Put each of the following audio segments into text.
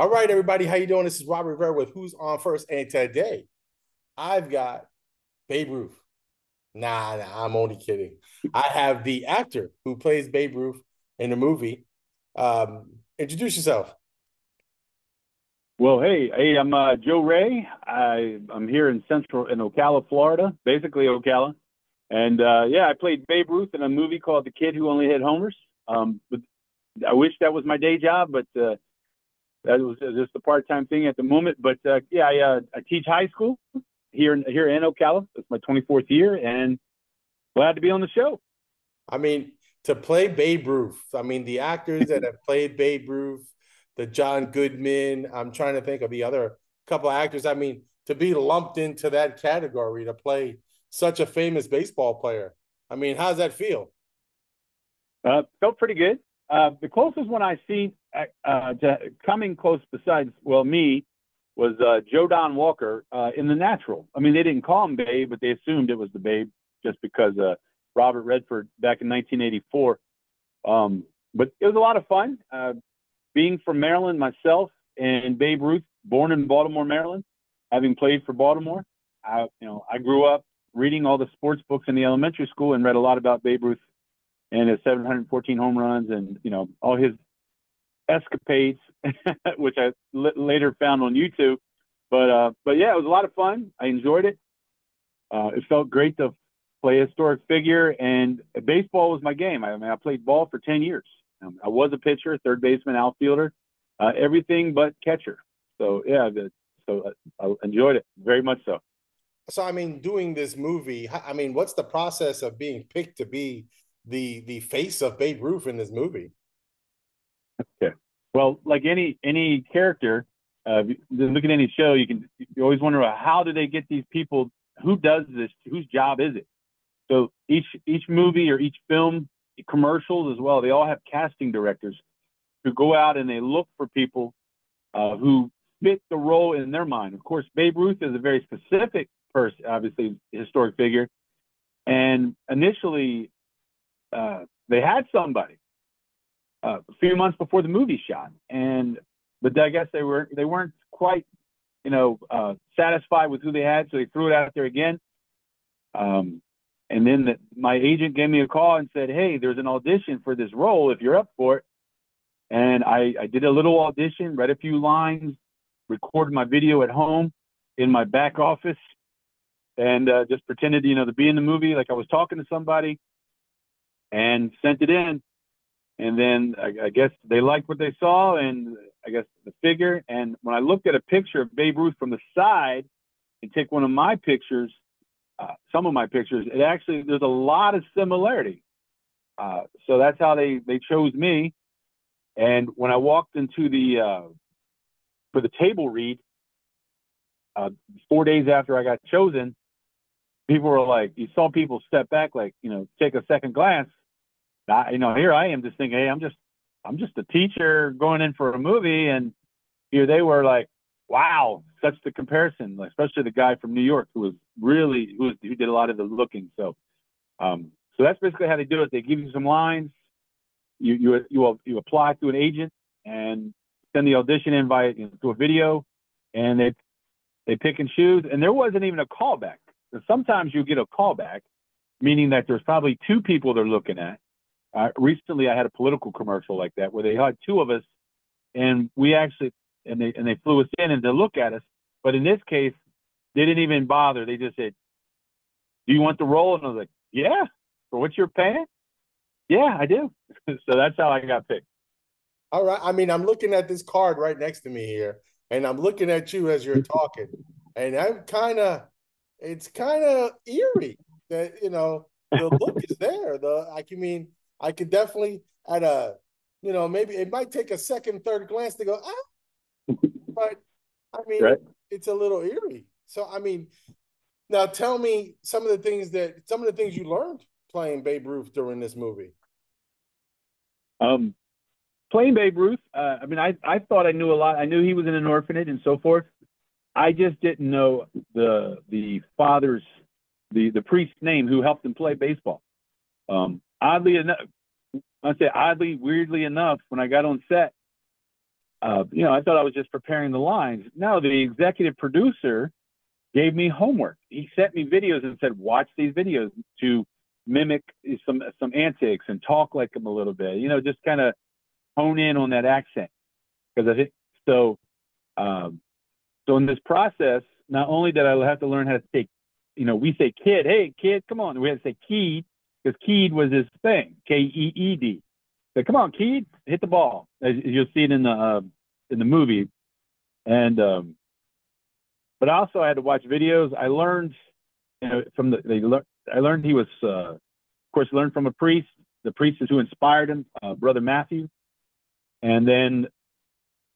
All right, everybody, how you doing? This is Robert Rivera with Who's On First, and today I've got Babe Ruth. Nah, I'm only kidding. I have the actor who plays Babe Ruth in the movie. Introduce yourself. Well, hey, I'm Joe Ray. I'm here in Ocala, Florida, basically Ocala, and yeah, I played Babe Ruth in a movie called The Kid Who Only Hit Homers. But I wish that was my day job, but that was just a part-time thing at the moment. But yeah, I teach high school here in Ocala. It's my 24th year, and glad to be on the show. I mean, to play Babe Ruth, I mean, the actors that have played Babe Ruth, the John Goodman, I'm trying to think of the other couple of actors. I mean, to be lumped into that category to play such a famous baseball player. I mean, how's that feel? Felt pretty good. The closest one I seen to coming close besides, well, me, was Joe Don Walker in The Natural. I mean, they didn't call him Babe, but they assumed it was the Babe just because Robert Redford back in 1984. But it was a lot of fun. Being from Maryland myself, and Babe Ruth, born in Baltimore, Maryland, having played for Baltimore, I grew up reading all the sports books in the elementary school and read a lot about Babe Ruth and his 714 home runs and all his escapades, which I later found on YouTube. But yeah, it was a lot of fun. I enjoyed it. It felt great to play a historic figure, and baseball was my game. I mean, I played ball for 10 years. I was a pitcher, third baseman, outfielder, everything but catcher. So yeah, I enjoyed it very much so. So, I mean, doing this movie, I mean, what's the process of being picked to be the face of Babe Ruth in this movie? Okay. Well, like any character, look at any show, you always wonder how do they get these people? Who does this? Whose job is it? So each movie or each film, commercials as well, they all have casting directors who go out and they look for people who fit the role in their mind. Of course, Babe Ruth is a very specific person, obviously historic figure, and initially they had somebody a few months before the movie shot, but I guess they weren't quite satisfied with who they had, so they threw it out there again. And then my agent gave me a call and said, "Hey, there's an audition for this role if you're up for it." And I did a little audition, read a few lines, recorded my video at home in my back office, and just pretended, to be in the movie like I was talking to somebody, and sent it in. And then I guess they liked what they saw, and I guess the figure. And when I looked at a picture of Babe Ruth from the side and take one of my pictures, some of my pictures, there's a lot of similarity. So that's how they chose me. And when I walked into for the table read, 4 days after I got chosen, people were like, you saw people step back, like, take a second glance. Here I am just thinking, hey, I'm just a teacher going in for a movie. And here they were like, wow, such the comparison, especially the guy from New York who did a lot of the looking. So that's basically how they do it. They give you some lines, you apply through an agent and send the audition invite to a video, and they pick and choose. And there wasn't even a callback. So sometimes you get a callback, meaning that there's probably two people they're looking at. Recently, I had a political commercial like that where they had two of us, and they flew us in and to look at us. But in this case, they didn't even bother. They just said, "Do you want the role?" And I was like, "Yeah." "For what you're paying?" "Yeah, I do." So that's how I got picked. All right. I mean, I'm looking at this card right next to me here, and I'm looking at you as you're talking, and it's kind of eerie that, the look is there. I could definitely maybe it might take a second, third glance to go, but I mean, Right. it's a little eerie. So, I mean, now tell me some of the things you learned playing Babe Ruth during this movie. Um, Playing Babe Ruth, I mean, I thought I knew a lot. I knew he was in an orphanage and so forth. I just didn't know the father's, the priest's name who helped him play baseball. Oddly enough, weirdly enough, when I got on set, I thought I was just preparing the lines. No, the executive producer gave me homework. He sent me videos and said, watch these videos to mimic some antics and talk like him a little bit, just kind of hone in on that accent. Because I think so. So in this process, not only did I have to learn how to say, we say kid, hey kid, come on. We had to say Keed because Keed was his thing, Keed. So come on, Keed, hit the ball. As you'll see it in the movie, and but also I had to watch videos. I learned, I learned he was, of course, learned from a priest. The priest is who inspired him, Brother Matthew, and then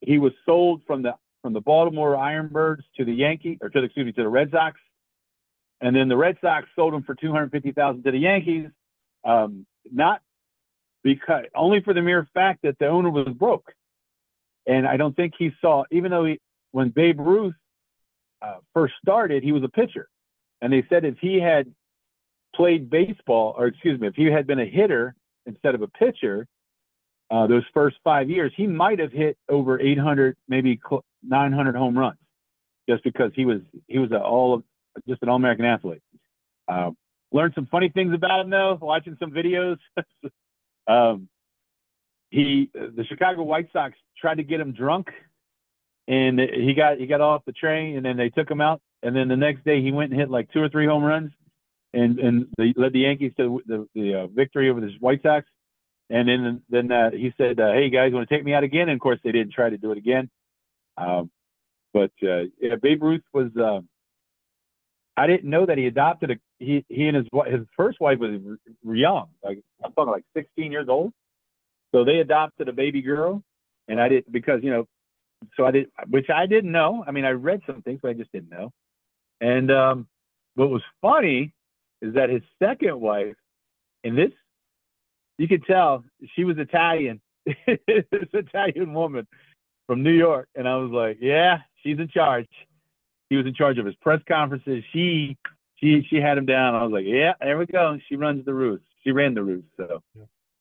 he was sold from the Baltimore Ironbirds to the Yankees, or to the Red Sox, and then the Red Sox sold him for $250,000 to the Yankees, not because only for the mere fact that the owner was broke, and I don't think he saw, even though when Babe Ruth first started, he was a pitcher, and they said if he had played baseball, or excuse me, if he had been a hitter instead of a pitcher, those first 5 years, he might have hit over 800, maybe 900 home runs, just because he was just an all-American athlete. Learned some funny things about him though, watching some videos. The Chicago White Sox tried to get him drunk, and he got off the train, and then they took him out, and then the next day he went and hit like 2 or 3 home runs, and they led the Yankees to the victory over the White Sox. And then he said, "Hey guys, want to take me out again?" And of course they didn't try to do it again. But Babe Ruth was. I didn't know that he adopted he and his first wife was young, like I'm talking like 16 years old. So they adopted a baby girl, and I didn't, because so I did, which I didn't know. I mean, I read some things, but I just didn't know. And what was funny is that his second wife, and this, you could tell she was Italian, this Italian woman from New York. And I was like, yeah, she's in charge. He was in charge of his press conferences. She had him down. I was like, yeah, there we go. She runs the Ruth. She ran the Ruth. So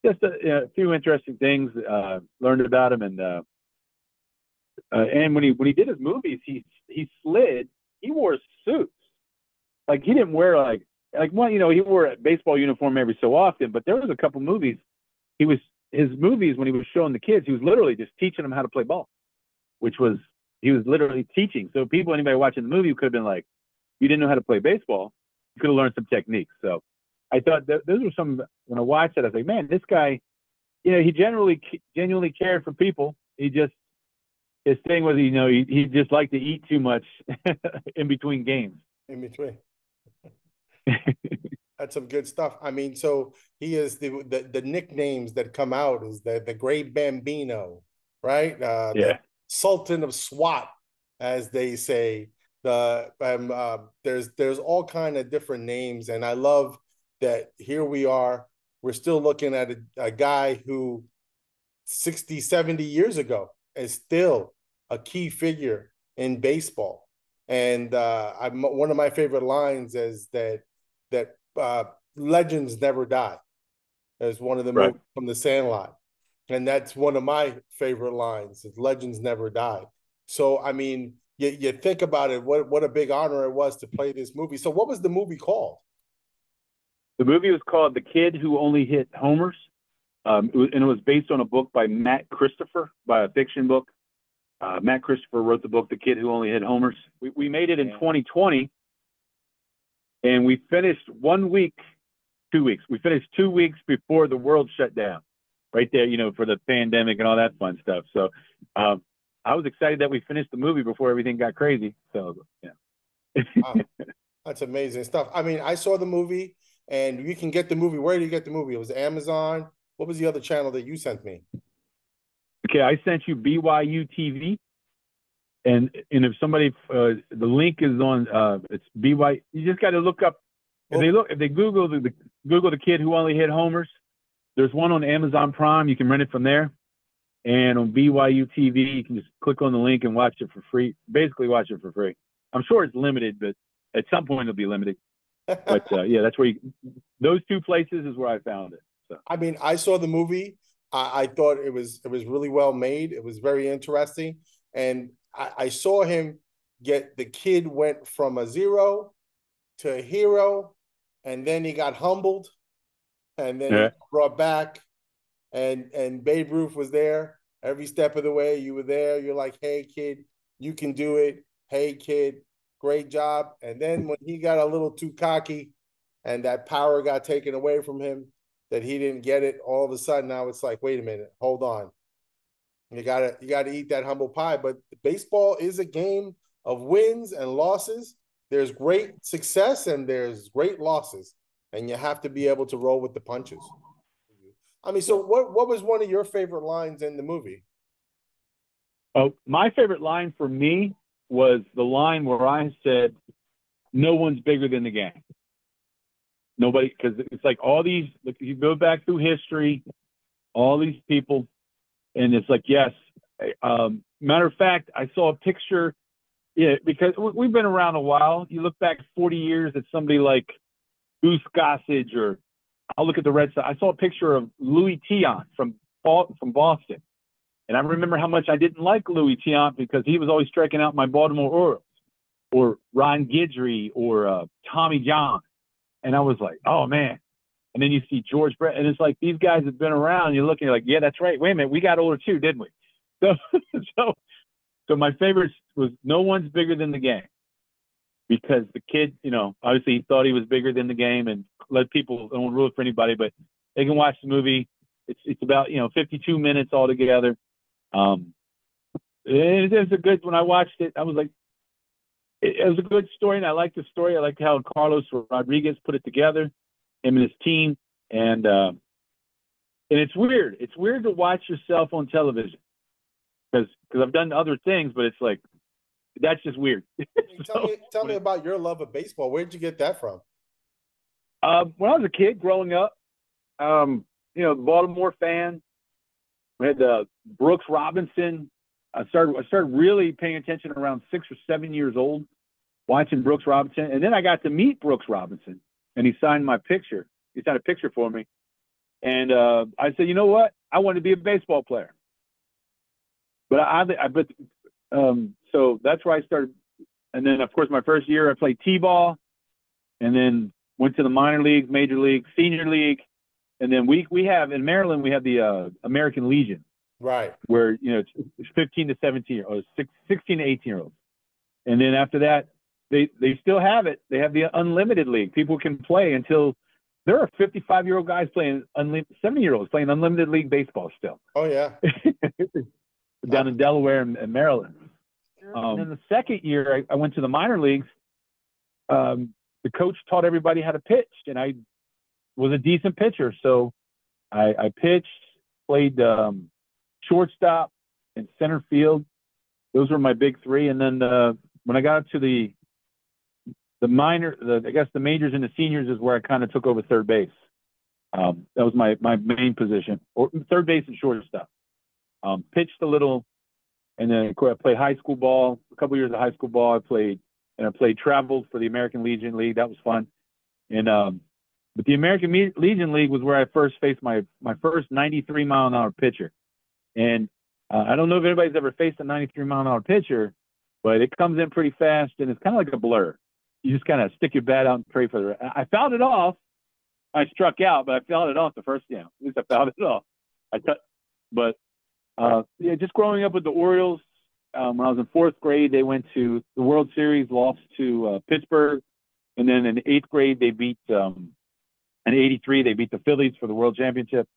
just a few interesting things learned about him. And when he did his movies, he slid. He wore suits. Like he didn't wear like one, he wore a baseball uniform every so often, but there was a couple movies. His movies, when he was showing the kids, he was literally just teaching them how to play ball, he was literally teaching. So anybody watching the movie could have been like, you didn't know how to play baseball, you could have learned some techniques. So I thought that those were some, when I watched it, I was like, man, this guy, he genuinely cared for people. His thing was, he just liked to eat too much in between games. In between. That's some good stuff. I mean, so he is the nicknames that come out is the Great Bambino, right? The Sultan of SWAT, as they say. There's all kind of different names, and I love that here we are. We're still looking at a guy who 60, 70 years ago is still a key figure in baseball. And one of my favorite lines is that legends never die. As one of the movies from The Sandlot. And that's one of my favorite lines, is legends never die. So, I mean, you think about it, what a big honor it was to play this movie. So what was the movie called? The movie was called The Kid Who Only Hit Homers. It was based on a book by Matt Christopher, by a fiction book. Matt Christopher wrote the book, The Kid Who Only Hit Homers. We made it in 2020, and we finished 1 week, 2 weeks. We finished 2 weeks before the world shut down, right there, for the pandemic and all that fun stuff. So I was excited that we finished the movie before everything got crazy. So, yeah. Wow. That's amazing stuff. I mean, I saw the movie, and you can get the movie. Where do you get the movie? It was Amazon. What was the other channel that you sent me? Okay, I sent you BYU TV, and if somebody, the link is on, it's BYU. You just got to look up. If they Google the Kid Who Only Hit Homers, there's one on Amazon Prime. You can rent it from there, and on BYU TV, you can just click on the link and watch it for free. Basically, watch it for free. I'm sure it's limited, but at some point it'll be limited. But yeah, that's where those two places is where I found it. So. I mean, I saw the movie I thought it was really well made. It was very interesting, and I saw him get the kid went from a zero to a hero, and then he got humbled, and then he Yeah. got brought back, and Babe Ruth was there every step of the way. You were there. You're like, hey kid, you can do it. Hey kid, great job. And then when he got a little too cocky, and that power got taken away from him, that he didn't get it. All of a sudden, now it's like, wait a minute, hold on. You gotta eat that humble pie. But baseball is a game of wins and losses. There's great success and there's great losses, and you have to be able to roll with the punches. I mean, so what was one of your favorite lines in the movie? Oh, my favorite line for me was the line where I said, "No one's bigger than the game." Nobody, because it's like all these. Look, you go back through history, all these people, and it's like, yes. Matter of fact, I saw a picture. Yeah, because we've been around a while. You look back 40 years at somebody like Goose Gossage, or I'll look at the Red Sox. I saw a picture of Louis Tiant from Boston, and I remember how much I didn't like Louis Tiant because he was always striking out my Baltimore Orioles, or Ron Guidry, or Tommy John, and I was like, oh man. And then you see George Brett, and it's like these guys have been around. You're looking, you're like, yeah, that's right. Wait a minute, we got older too, didn't we? So, so, so my favorite was "No one's bigger than the game," because the kid, obviously he thought he was bigger than the game, and let people, I don't rule it for anybody, but they can watch the movie. It's about 52 minutes altogether. Um, it was a good. When I watched it, I was like, it was a good story, and I liked the story. I liked how Carlos Rodriguez put it together, him and his team, and it's weird. It's weird to watch yourself on television because I've done other things, but it's like that's just weird. Tell me, tell me about your love of baseball. Where'd you get that from? When I was a kid growing up, the Baltimore fan. We had Brooks Robinson. I started really paying attention around 6 or 7 years old, watching Brooks Robinson, and then I got to meet Brooks Robinson, and he signed my picture. He signed a picture for me, and I said, you know what? I want to be a baseball player. So that's where I started. And then, of course, my first year I played t-ball, and then went to the minor leagues, major league, senior league, and then we have in Maryland we have the American Legion, Right. where it's 15 to 17 or 16 to 18-year-olds, and then after that they still have it. They have the unlimited league. People can play until there are 55-year-old guys playing 70-year-olds playing unlimited league baseball still. Oh yeah. Down in Delaware and Maryland. And then the second year I went to the minor leagues. The coach taught everybody how to pitch, and I was a decent pitcher. So I pitched, played shortstop and center field. Those were my big three. And then when I got up to the I guess the majors and the seniors is where I kind of took over third base. That was my main position, or third base and shortstop. Pitched a little, and then I played high school ball. A couple years of high school ball, I played traveled for the American Legion League. That was fun. And but the American Legion League was where I first faced my first 93-mile-an-hour pitcher. And I don't know if anybody's ever faced a 93-mile-an-hour pitcher, but it comes in pretty fast, and it's kind of like a blur. You just kind of stick your bat out and pray for the. I fouled it off. I struck out, but I fouled it off the first. At least I fouled it off. But just growing up with the Orioles. When I was in fourth grade, they went to the World Series, lost to Pittsburgh, and then in eighth grade they beat. In '83, they beat the Phillies for the World Championship.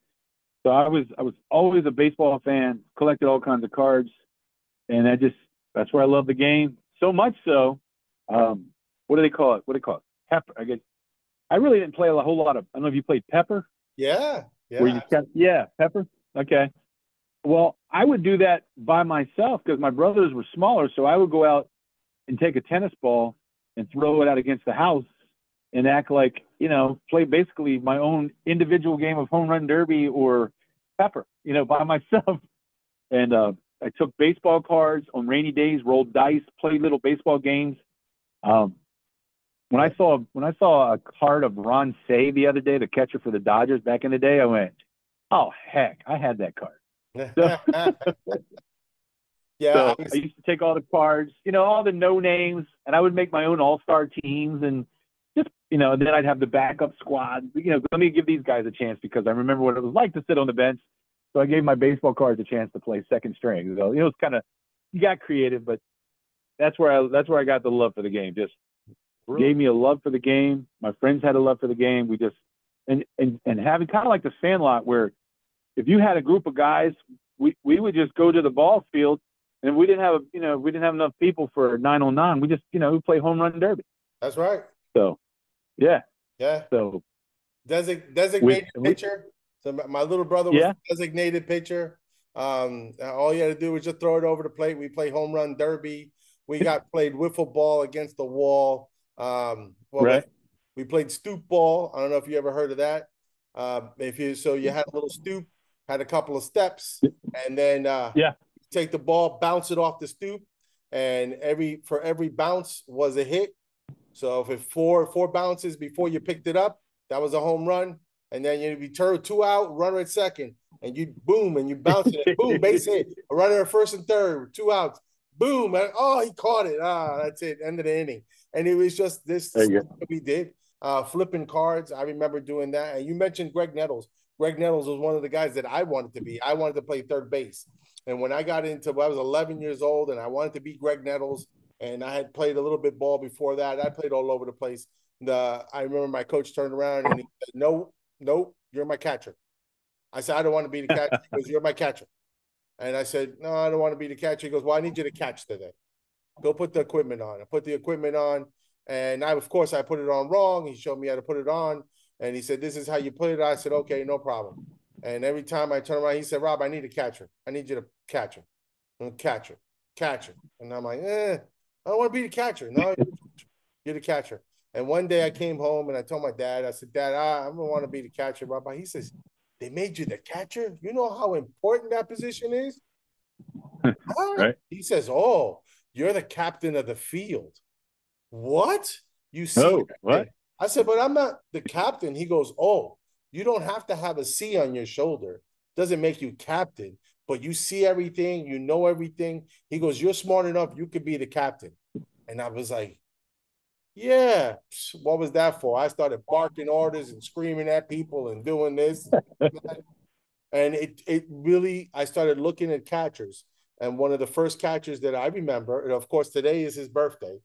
So I was always a baseball fan, collected all kinds of cards, and that's where I love the game so much so. What do they call it? Pepper. I guess I really didn't play a whole lot of. I don't know if you played Pepper. Yeah. Yeah. Where you Pepper. Okay. Well, I would do that by myself because my brothers were smaller, so I would go out and take a tennis ball and throw it out against the house and act like, play basically my own individual game of home run derby or Pepper, by myself. And I took baseball cards on rainy days, rolled dice, played little baseball games. When I saw a card of Ron Say the other day, the catcher for the Dodgers back in the day, I went, Oh heck, I had that card. So, Yeah, so I used to take all the cards, all the no names, and I would make my own all-star teams, and just and then I'd have the backup squad. Let me give these guys a chance because I remember what it was like to sit on the bench. So I gave my baseball cards a chance to play second string. So it's kind of, you got creative, but that's where I got the love for the game. Just gave me a love for the game. My friends had a love for the game. We just and having kind of like the Sandlot, where if you had a group of guys, we would just go to the ball field, and we didn't have enough people for 9-on-9. We just we play home run derby. that's right. So yeah, Yeah. so Designated pitcher. So my little brother was yeah, designated pitcher. All you had to do was just throw it over the plate. We play home run derby. We got played wiffle ball against the wall. right. We played stoop ball. I don't know if you ever heard of that. You had a little stoop, had a couple of steps, and then Yeah. take the ball, bounce it off the stoop, and for every bounce was a hit. So if it's four bounces before you picked it up, that was a home run. And then you turn 2 out, runner at second, and you boom, and you bounce it, boom, base hit. A runner at first and third, 2 outs, boom, and he caught it. That's it, end of the inning. And it was just this we did. Flipping cards. I remember doing that. And you mentioned Greg Nettles. Greg Nettles was one of the guys that I wanted to be. I wanted to play third base. And when I was 11 years old and I wanted to be Greg Nettles, and I had played a little bit ball before that. I played all over the place. I remember my coach turned around and he said, "No, you're my catcher." I said, "I don't want to be the catcher." He goes, "You're my catcher." And I said, "No, I don't want to be the catcher." He goes, "Well, I need you to catch today. Go put the equipment on." I put the equipment on, and of course, I put it on wrong. He showed me how to put it on, and he said, "This is how you put it." I said, "Okay, no problem." And every time I turn around, he said, "Rob, I need a catcher. I need you to catch him. Catcher. And I'm like, I don't want to be the catcher. No, you're the catcher. And one day I came home and I told my dad, I said, "Dad, I don't want to be the catcher, Rabbi." He says, "They made you the catcher? You know how important that position is?" Right. He says, "Oh, you're the captain of the field." What? You see? Oh, what? I said, "But I'm not the captain." He goes, "Oh, you don't have to have a C on your shoulder. Doesn't make you captain, but you see everything, you know everything." He goes, "You're smart enough, you could be the captain." And I was like, "Yeah, what was that for?" I started barking orders and screaming at people and doing this. And it really, I started looking at catchers. And one of the first catchers that I remember, and of course, today is his birthday.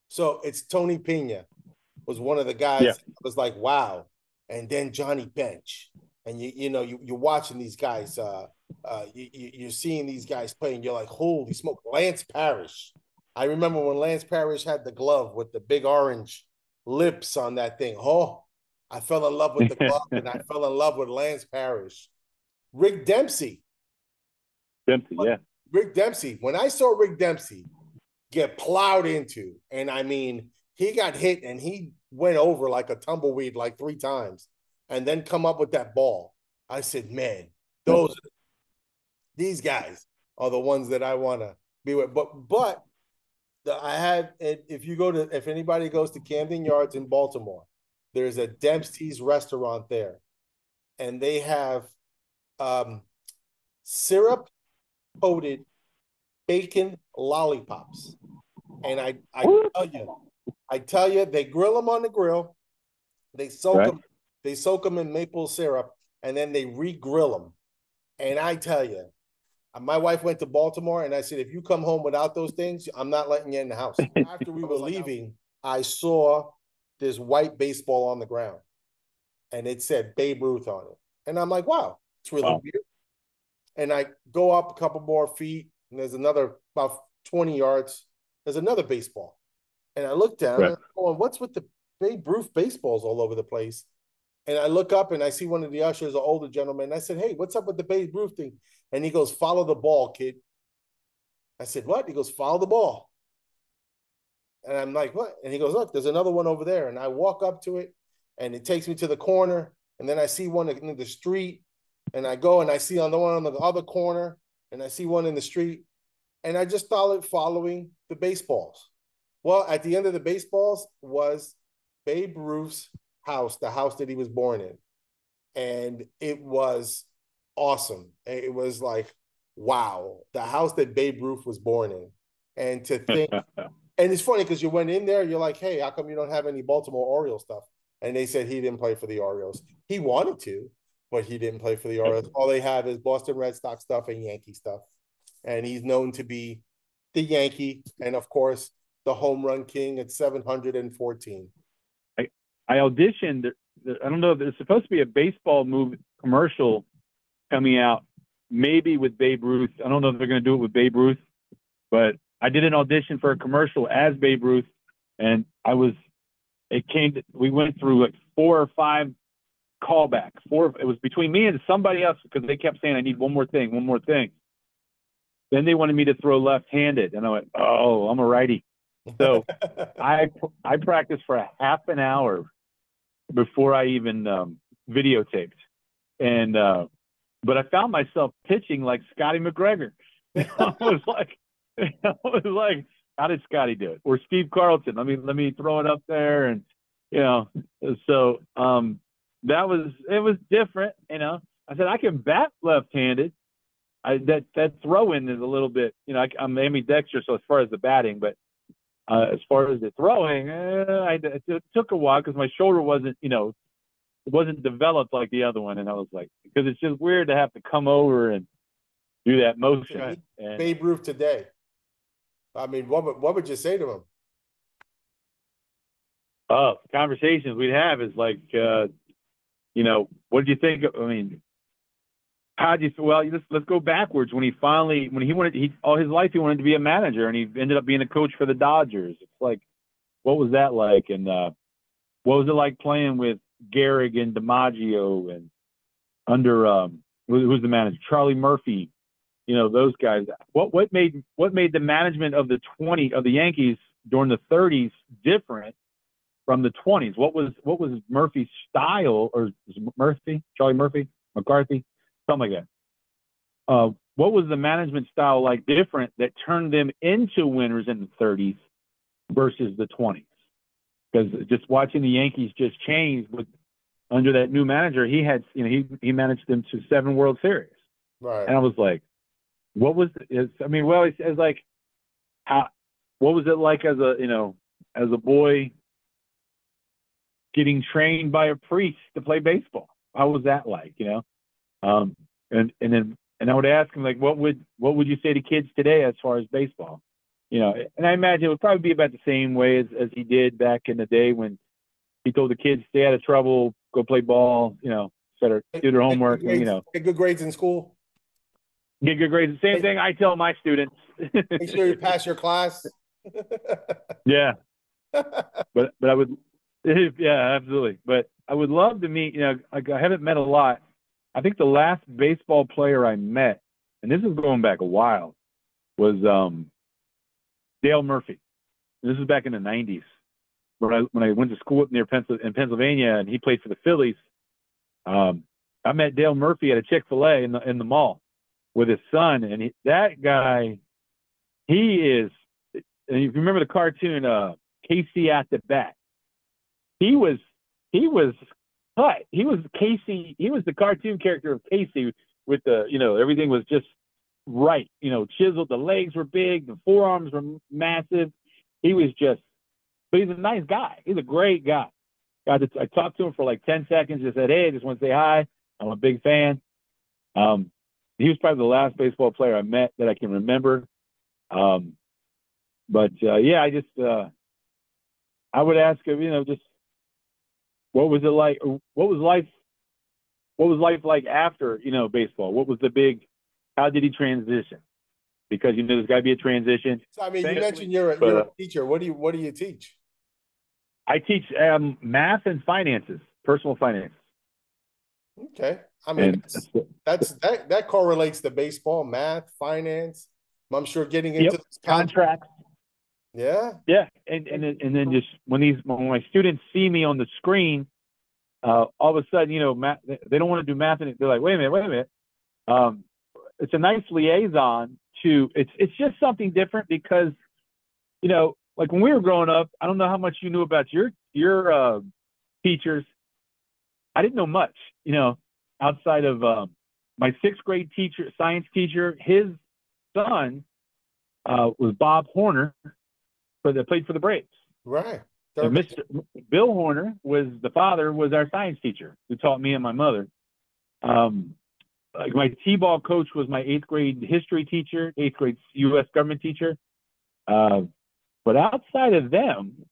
So it's Tony Pena was one of the guys. Yeah. That was like, wow. And then Johnny Bench. And you're watching these guys. You're seeing these guys play, and you're like, holy smoke, Lance Parrish. I remember when Lance Parrish had the glove with the big orange lips on that thing. Oh, I fell in love with the glove, and I fell in love with Lance Parrish. Rick Dempsey. Dempsey, yeah. Rick Dempsey. When I saw Rick Dempsey get plowed into, and I mean, he got hit and he went over like a tumbleweed like 3 times and then come up with that ball. I said, man, these guys are the ones that I want to be with. But if anybody goes to Camden Yards in Baltimore, there's a Dempsey's restaurant there, and they have syrup coated bacon lollipops. And I tell you, they grill them on the grill. They soak them. They soak them in maple syrup, and then they re-grill them. And I tell you, my wife went to Baltimore, and I said, "If you come home without those things, I'm not letting you in the house." After we were leaving, I saw this white baseball on the ground, and it said Babe Ruth on it. And I'm like, "Wow, it's really weird." And I go up a couple more feet, and there's another about 20 yards. There's another baseball. And I look down and I'm going, "What's with the Babe Ruth baseballs all over the place?" And I look up and I see one of the ushers, an older gentleman. And I said, "Hey, what's up with the Babe Ruth thing?" And he goes, "Follow the ball, kid." I said, "What?" He goes, "Follow the ball." And I'm like, "What?" And he goes, "Look, there's another one over there." And I walk up to it, and it takes me to the corner. And then I see one in the street. And I go and I see on the one on the other corner. And I see one in the street. And I just started following the baseballs. Well, at the end of the baseballs was Babe Ruth's house, the house that he was born in. and it was awesome. It was like, wow, the house that Babe Ruth was born in. And to think, and it's funny because you went in there, you're like, hey, how come you don't have any Baltimore Orioles stuff? And they said he didn't play for the Orioles. He wanted to, but he didn't play for the Orioles. All they have is Boston Red Sox stuff and Yankee stuff. And he's known to be the Yankee, and of course, the home run king at 714. I auditioned. I don't know. There's supposed to be a baseball movie commercial coming out, maybe with Babe Ruth. I don't know if they're going to do it with Babe Ruth, but I did an audition for a commercial as Babe Ruth, and we went through like 4 or 5 callbacks. It was between me and somebody else because they kept saying, I need one more thing, one more thing. Then they wanted me to throw left-handed, and I went, oh, I'm a righty. So I practiced for a half an hour before I even videotaped, and but I found myself pitching like Scotty McGregor. I was like, how did Scotty do it? Or Steve Carlton? Let me throw it up there, and so it was different. I said I can bat left-handed. That throw-in is a little bit, I'm ambidextrous, so as far as the batting, but as far as the throwing, it took a while because my shoulder wasn't, it wasn't developed like the other one, and I was like, because it's just weird to have to come over and do that motion. And Babe Ruth today. I mean, what would you say to him? Conversations we'd have is like, what did you think? I mean, how'd you? Well, let's go backwards. When he all his life he wanted to be a manager, and he ended up being a coach for the Dodgers. It's like, what was that like? And what was it like playing with Gehrig and DiMaggio and under who's the manager? Charlie Murphy. Those guys. What made the management of the Yankees during the 30s different from the 20s? What was Murphy's style, or Charlie Murphy, McCarthy? Something like that. What was the management style like different that turned them into winners in the 30s versus the 20s? Because just watching the Yankees just change under that new manager, he had, he managed them to 7 World Series. Right. And I was like, what was it's like, what was it like as a boy getting trained by a priest to play baseball? How was that like, and I would ask him, like, what would you say to kids today as far as baseball? And I imagine it would probably be about the same way as he did back in the day when he told the kids stay out of trouble, go play ball, do their homework, get good grades in school. Get good grades. The same thing I tell my students. Make sure you pass your class. Yeah. But I would, yeah, absolutely. But I would love to meet, I haven't met a lot. I think the last baseball player I met, and this is going back a while, was Dale Murphy. This is back in the 90s when I went to school up near in Pennsylvania, and he played for the Phillies. I met Dale Murphy at a Chick-fil-A in the mall with his son, and that guy, he is. And if you remember the cartoon Casey at the Bat, he was cut. He was Casey. He was the cartoon character of Casey with the, everything was just right. Chiseled. The legs were big. The forearms were massive. He was just, but he's a nice guy. He's a great guy. I talked to him for like 10 seconds. Just said, hey, I just want to say hi. I'm a big fan. He was probably the last baseball player I met that I can remember. But yeah, I would ask him, just what was it like? What was life like after, baseball? What was how did he transition? Because, there's got to be a transition. So, I mean, you mentioned you're a teacher. What do you teach? I teach math and finances, personal finance. Okay. I mean, that correlates to baseball, math, finance. I'm sure getting into contracts. Yeah. Yeah. And then just when my students see me on the screen, all of a sudden, math, they don't want to do math, and they're like, wait a minute. It's a nice liaison to, it's just something different because, like when we were growing up, I don't know how much you knew about your teachers. I didn't know much, outside of my sixth grade teacher, science teacher, his son was Bob Horner played for the Braves. Right. And Mr. Bill Horner was our science teacher who taught me and my mother. Like my T-ball coach was my eighth grade history teacher, eighth grade U.S. government teacher. But outside of them,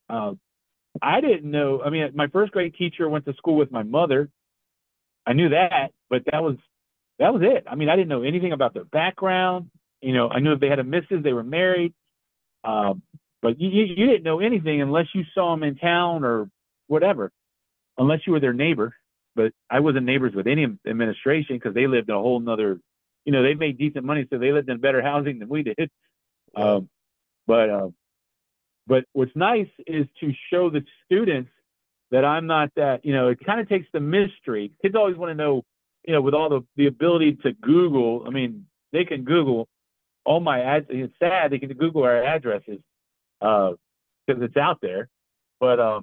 I didn't know. I mean, my first grade teacher went to school with my mother. I knew that, but that was it. I mean, I didn't know anything about their background. You know, I knew if they had a missus, they were married. But you didn't know anything unless you saw them in town or whatever, unless you were their neighbor. But I wasn't neighbors with any administration because they lived in a whole nother, you know, they made decent money, so they lived in better housing than we did. Yeah. But what's nice is to show the students that I'm not that, you know, it kind of takes the mystery. Kids always want to know, you know, with all the ability to Google, I mean, they can Google all my ads. It's sad, they can Google our addresses because it's out there. But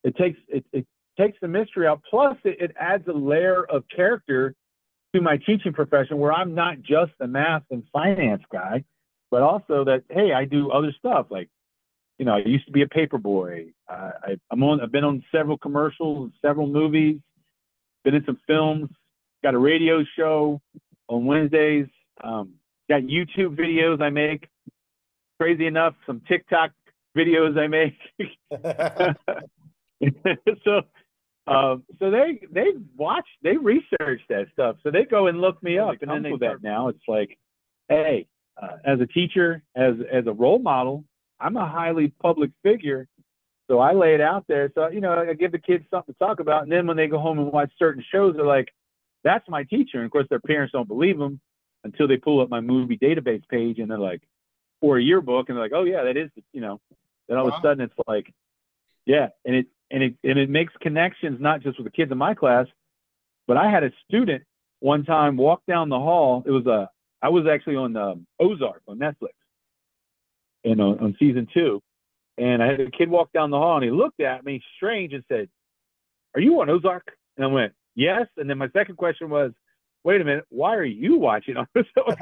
it takes the mystery out. Plus, it adds a layer of character to my teaching profession where I'm not just a math and finance guy, but also that, hey, I do other stuff. Like, you know, I used to be a paper boy. I've been on several commercials, several movies, been in some films, got a radio show on Wednesdays, got YouTube videos I make. Crazy enough, some TikTok videos I make. So they research that stuff. So they go and look me up, and then they that now. It's like, hey, as a teacher, as a role model, I'm a highly public figure. So I lay it out there. So, you know, I give the kids something to talk about. And then when they go home and watch certain shows, they're like, that's my teacher. And of course, their parents don't believe them until they pull up my movie database page and they're like, or a yearbook, and they're like, oh yeah, that is, you know. Then all of a sudden it's like, yeah, and it makes connections not just with the kids in my class, but I had a student one time walk down the hall. I was actually on Ozark on Netflix, and on season 2, and I had a kid walk down the hall, and he looked at me strange and said, "Are you on Ozark?" And I went, "Yes." And then my second question was, wait a minute, why are you watching Ozark?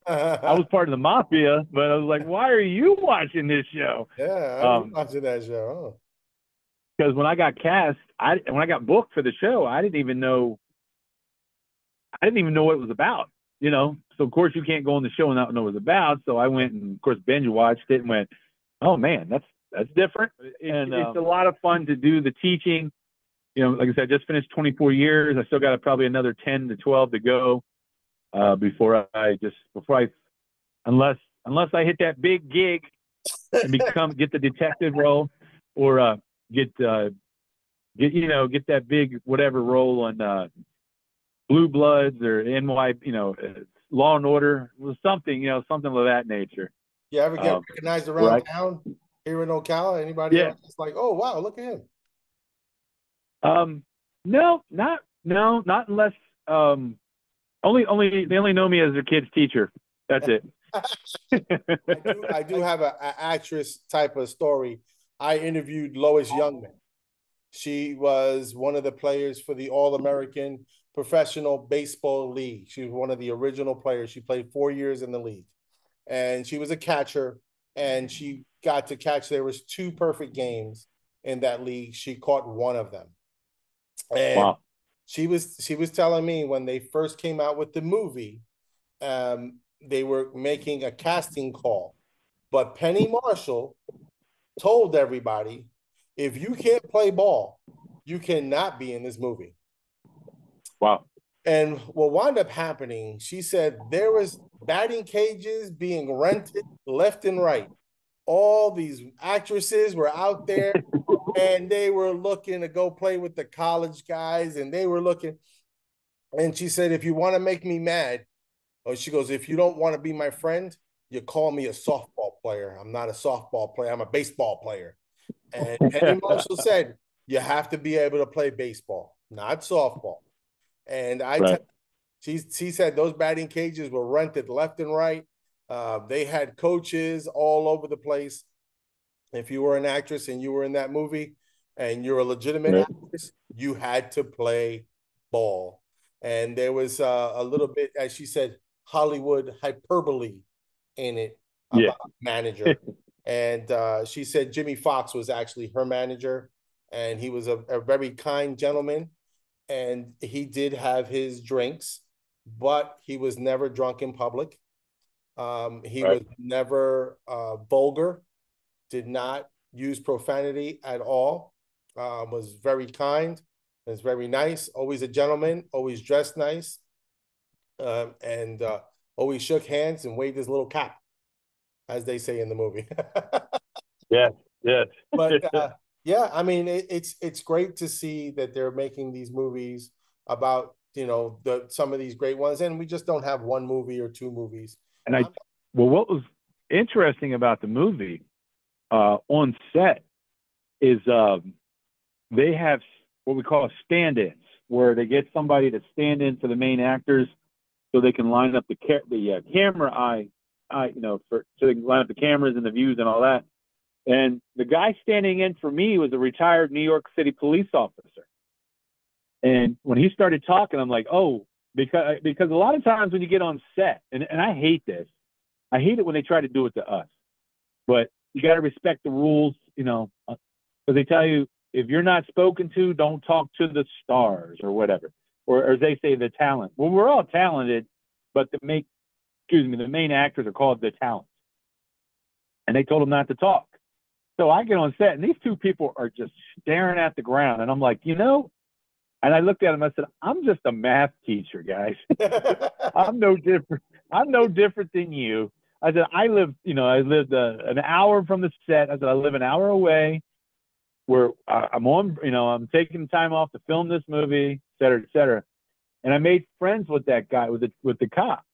I was part of the mafia, but I was like, why are you watching this show? Yeah, I've been watching that show. Because when I got cast, when I got booked for the show, I didn't even know what it was about, you know. So of course you can't go on the show and not know what it was about. So I went and of course binge watched it and went, oh man, that's different. And it's a lot of fun to do the teaching. You know, like I said, I just finished 24 years. I still got probably another 10 to 12 to go before I unless I hit that big gig and get the detective role, or get that big whatever role on Blue Bloods or NY, you know, Law and Order, something, you know, something of that nature. You ever get recognized around town here in Ocala? Anybody else? It's like, oh wow, look at him. No, not unless they only know me as their kid's teacher. That's it. I do have an actress type of story. I interviewed Lois Youngman. She was one of the players for the All-American Professional Baseball League. She was one of the original players. She played 4 years in the league, and she was a catcher. And she got to catch. There was 2 perfect games in that league. She caught one of them. And wow. She was telling me when they first came out with the movie, they were making a casting call, but Penny Marshall told everybody, if you can't play ball, you cannot be in this movie. Wow. And what wound up happening, she said there was batting cages being rented left and right. All these actresses were out there and they were looking to go play with the college guys, and they were looking. And she said, if you want to make me mad, or she goes, if you don't want to be my friend, you call me a softball player. I'm not a softball player. I'm a baseball player. And Penny Marshall said, you have to be able to play baseball, not softball. And she said those batting cages were rented left and right. They had coaches all over the place. If you were an actress and you were in that movie, and you're a legitimate Right. actress, you had to play ball. And there was a little bit, as she said, Hollywood hyperbole in it Yeah. about manager. And she said Jimmy Fox was actually her manager, and he was a very kind gentleman. And he did have his drinks, but he was never drunk in public. He Right. was never vulgar, did not use profanity at all, was very kind, was very nice, always a gentleman, always dressed nice, and always shook hands and waved his little cap, as they say in the movie. Yes. Yes. But yeah, I mean, it's great to see that they're making these movies about some of these great ones, and we just don't have one movie or two movies. And well, what was interesting about the movie on set is they have what we call stand-ins, where they get somebody to stand in for the main actors, so they can line up the camera so they can line up the cameras and the views and all that. And the guy standing in for me was a retired New York City police officer. And when he started talking, I'm like, oh, because a lot of times when you get on set, and I hate this, I hate it when they try to do it to us, but you got to respect the rules, because they tell you if you're not spoken to, don't talk to the stars or whatever, or as they say, the talent. Well, we're all talented, but the main actors are called the talent, and they told them not to talk. So I get on set, and these two people are just staring at the ground, and I'm like, and I looked at him. I said, "I'm just a math teacher, guys. I'm no different. I'm no different than you." I said, I lived an hour from the set. I said, I live an hour away where I'm on, I'm taking time off to film this movie, et cetera, et cetera. And I made friends with that guy, with the cop.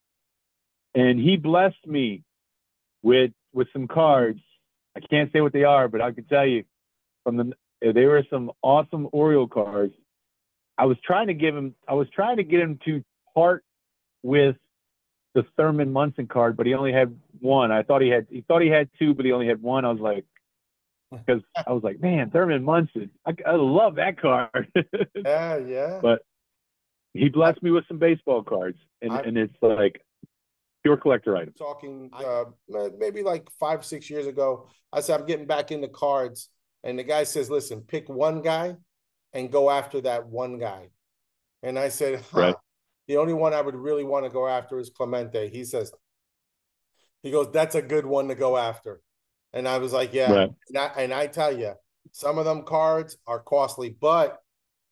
And he blessed me with some cards. I can't say what they are, but I can tell you they were some awesome Oriole cards. I was trying to get him to part with the Thurman Munson card, but he only had one. He thought he had two, but he only had one. I was like, man, Thurman Munson, I love that card. Yeah. But he blessed me with some baseball cards, and it's like pure collector item. Talking maybe like 5-6 years ago, I said I'm getting back into cards, and the guy says, "Listen, pick one guy and go after that one guy." And I said, Right. The only one I would really want to go after is Clemente. He goes, "That's a good one to go after." And I was like, yeah. Right. And I tell you, some of them cards are costly, but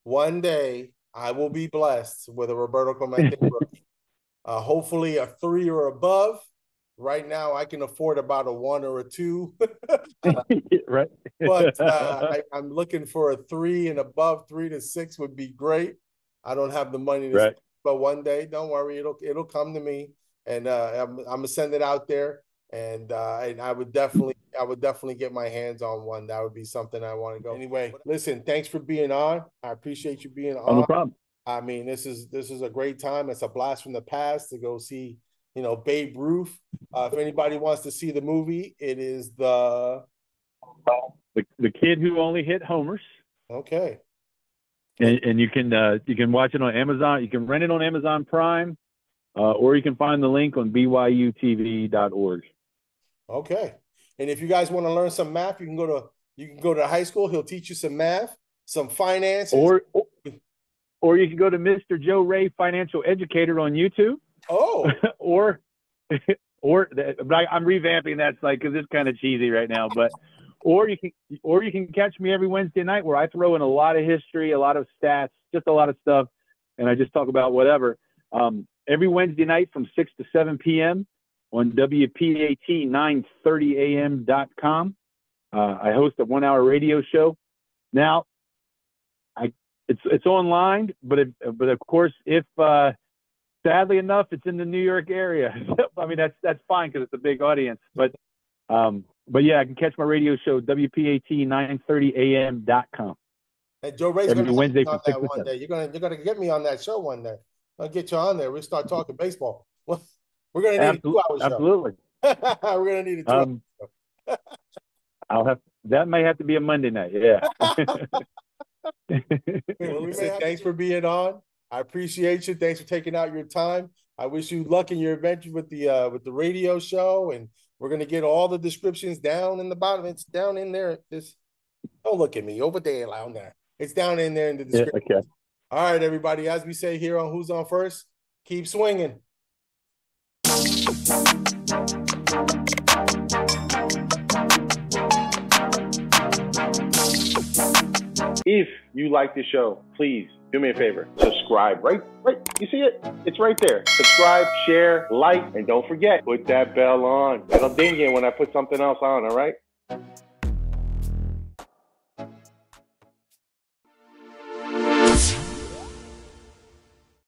one day I will be blessed with a Roberto Clemente rookie. Hopefully a 3 or above. Right now I can afford about a 1 or a 2. Right. But I'm looking for a 3 and above. 3 to 6 would be great. I don't have the money to spend, but one day, don't worry, it'll come to me, and I'm gonna send it out there, and I would definitely get my hands on one. That would be something I want to go. Anyway, listen, thanks for being on. I appreciate you being on. No problem. I mean, this is a great time. It's a blast from the past to go see, Babe Ruth. If anybody wants to see the movie, it is the kid who only hit homers. Okay. And you can watch it on Amazon. You can rent it on Amazon Prime, or you can find the link on byutv.org. Okay. And if you guys want to learn some math, you can go to high school. He'll teach you some math, some finances. Or you can go to Mr. Joe Ray Financial Educator on YouTube. Oh. but I'm revamping that site because it's kind of cheesy right now. But or you can catch me every Wednesday night where I throw in a lot of history, a lot of stats, just a lot of stuff, and I just talk about whatever. Every Wednesday night from 6 to 7 p.m. on WPAT930am.com. I host a 1-hour radio show. Now, it's online, but of course, if sadly enough, it's in the New York area. I mean, that's fine because it's a big audience. But yeah, I can catch my radio show, WPAT930am.com. And Joe Ray's going to Wednesday on that one day. You're gonna get me on that show one day. I'll get you on there. We'll start talking baseball. We're going to need a 2-hour show. Absolutely. We're going to need a 2-hour show. I'll have That may have to be a Monday night. Yeah. Well, listen, thanks for being on. I appreciate you. Thanks for taking out your time. I wish you luck in your adventure with the radio show, and we're gonna get all the descriptions down in the bottom. It's down in there. Just don't look at me over there, down there. It's down in there in the description. Yeah, okay. All right, everybody. As we say here on Who's On First, keep swinging. If you like the show, please do me a favor. Subscribe. Right. You see it? It's right there. Subscribe, share, like, and don't forget, put that bell on. It'll ding you when I put something else on, all right?